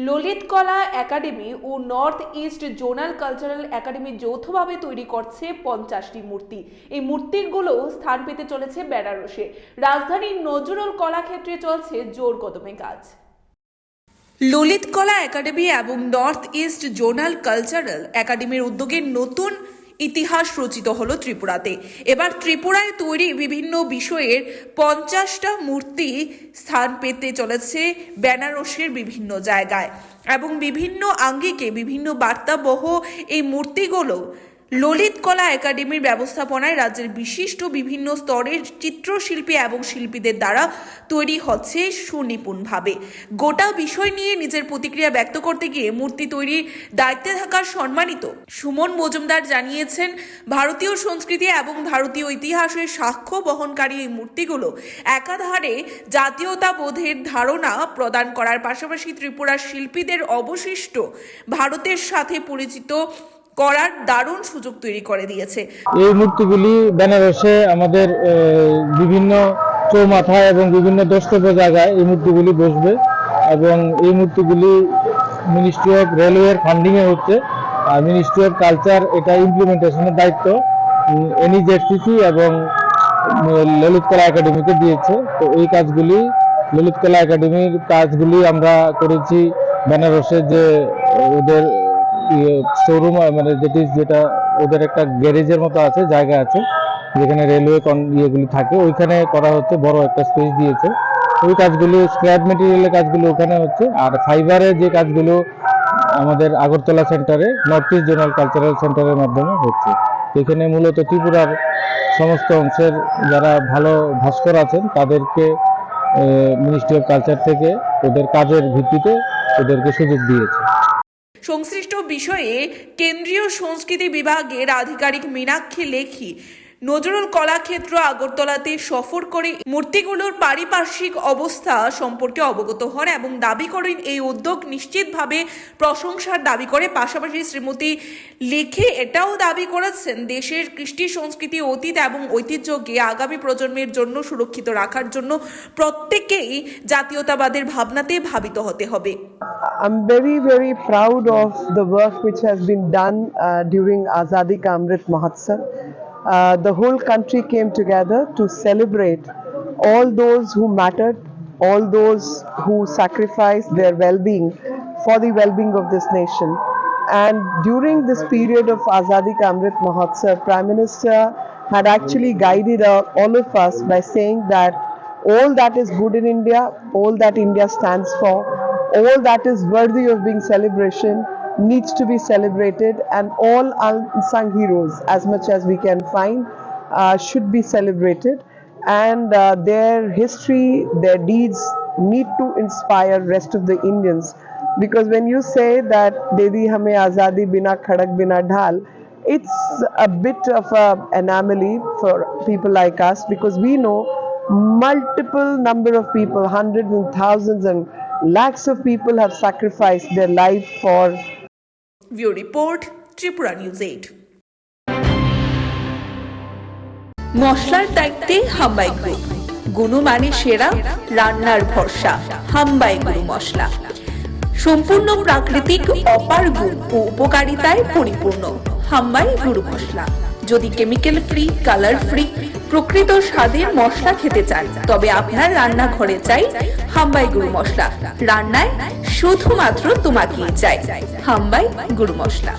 Lalit Kala academy ও north east zonal cultural academy যৌথভাবে তৈরি করছে 50টি মূর্তি। এই মূর্তিগুলো স্থান পেতে চলেছে বেনারসে। রাজধানীর নজরুল কলাক্ষেত্রে চলছে জোর কদমে কাজ। ললিত কলা একাডেমি এবং নর্থ ইস্ট জোনাল কালচারাল একাডেমির উদ্যোগে নতুন ইতিহাস রচিত হলো ত্রিপুরাতে। এবার ত্রিপুরায় তৈরি বিভিন্ন বিষয়ের 50টা মূর্তি স্থান পেতে চলেছে বেনারসের বিভিন্ন জায়গায় এবং বিভিন্ন আঙ্গিকে বিভিন্ন বার্তাবহ এই মূর্তিগুলো ললিত কলা একাডেমির ব্যবস্থাপনায় রাজ্যের বিশিষ্ট বিভিন্ন স্তরের চিত্রশিল্পী এবং শিল্পীদের দ্বারা তৈরি হচ্ছে সুনিপুণভাবে। গোটা বিষয় নিয়ে নিজের প্রতিক্রিয়া ব্যক্ত করতে গিয়ে মূর্তি তৈরির দায়িত্বে থাকার সম্মানিত সুমন মজুমদার জানিয়েছেন, ভারতীয় সংস্কৃতি এবং ভারতীয় ইতিহাসের সাক্ষ্য বহনকারী এই মূর্তিগুলো একাধারে জাতীয়তাবোধের ধারণা প্রদান করার পাশাপাশি ত্রিপুরার শিল্পীদের অবশিষ্ট ভারতের সাথে পরিচিত করার দারুণ সুযোগ তৈরি করে দিয়েছে। এই মূর্তিগুলি বেনারসে আমাদের বিভিন্ন চৌমাথায় এবং বিভিন্ন দ্রষ্টব্য জায়গায় এই মূর্তিগুলি বসবে এবং এই মূর্তিগুলি মিনিস্ট্রি অফ রেলওয়ের ফান্ডিংয়ে হচ্ছে। আর মিনিস্ট্রি অফ কালচার এটা ইমপ্লিমেন্টেশনের দায়িত্ব NEZCC এবং ললিত কলা একাডেমিকে দিয়েছে। তো এই কাজগুলি ললিত কলা একাডেমির কাজগুলি আমরা করেছি বেনারসে, যে ওদের শোরুম মানে যেটা ওদের একটা গ্যারেজের মতো আছে, জায়গা আছে যেখানে রেলওয়ে ইয়েগুলি থাকে, ওইখানে করা হচ্ছে। বড় একটা স্পেস দিয়েছে। ওই কাজগুলো স্ক্র্যাপ মেটেরিয়ালের কাজগুলো ওখানে হচ্ছে। আর ফাইবারের যে কাজগুলো আমাদের আগরতলা সেন্টারে নর্থ ইস্ট জোনাল কালচারাল সেন্টারের মাধ্যমে হচ্ছে। এখানে মূলত ত্রিপুরার সমস্ত অংশের যারা ভালো ভাস্কর আছেন তাদেরকে মিনিস্ট্রি অফ কালচার থেকে ওদের কাজের ভিত্তিতে ওদেরকে সুযোগ দিয়েছে। সংশ্লিষ্ট বিষয়ে কেন্দ্রীয় সংস্কৃতি বিভাগের আধিকারিক মীনাক্ষী লেখি নজরুল কলাক্ষেত্র আগরতলাতে সফর করে মূর্তিগুলোর পারিপার্শ্বিক অবস্থা সম্পর্কে অবগত হন এবং দাবি করেন এই উদ্যোগ নিশ্চিতভাবে প্রশংসার দাবি করে। পাশাপাশি শ্রীমতী লেখি এটাও দাবি করেছেন, দেশের কৃষ্টি সংস্কৃতি অতীত এবং ঐতিহ্যকে আগামী প্রজন্মের জন্য সুরক্ষিত রাখার জন্য প্রত্যেককেই জাতীয়তাবাদের ভাবনাতে ভাবিত হতে হবে। I'm very, very proud of the work which has been done during Azadi Ka Amrit Mahotsav. The whole country came together to celebrate all those who mattered, all those who sacrificed their well-being for the well-being of this nation. And during this period of Azadi Ka Amrit Mahotsav, Prime Minister had actually guided all of us by saying that all that is good in India, all that India stands for, all that is worthy of being celebration needs to be celebrated, and all unsung heroes, as much as we can find, should be celebrated, and their history, their deeds need to inspire rest of the Indians. Because when you say that Dedi hame azadi bina khadak bina dhal, it's a bit of an anomaly for people like us, because we know multiple number of people, hundreds and thousands and lakhs of people have sacrificed their life for. View report, Tripura News 8. মশলার দায়িত্বে হাম্বাই group, গুণমানে সেরা, রান্নার ভরসা। হাম্বাই গুরু মশলা সম্পূর্ণ প্রাকৃতিক, অপার গুণ ও উপকারিতায় পরিপূর্ণ। হাম্বাই গুরু মশলা। যদি কেমিক্যাল ফ্রি, কালার ফ্রি, প্রকৃত স্বাদের মশলা খেতে চান তবে আপনার রান্নাঘরে চাই হাম্বাই গুরু মশলা। রান্নায় শুধুমাত্র তোমাকেই চাই হাম্বাই গুরু মশলা।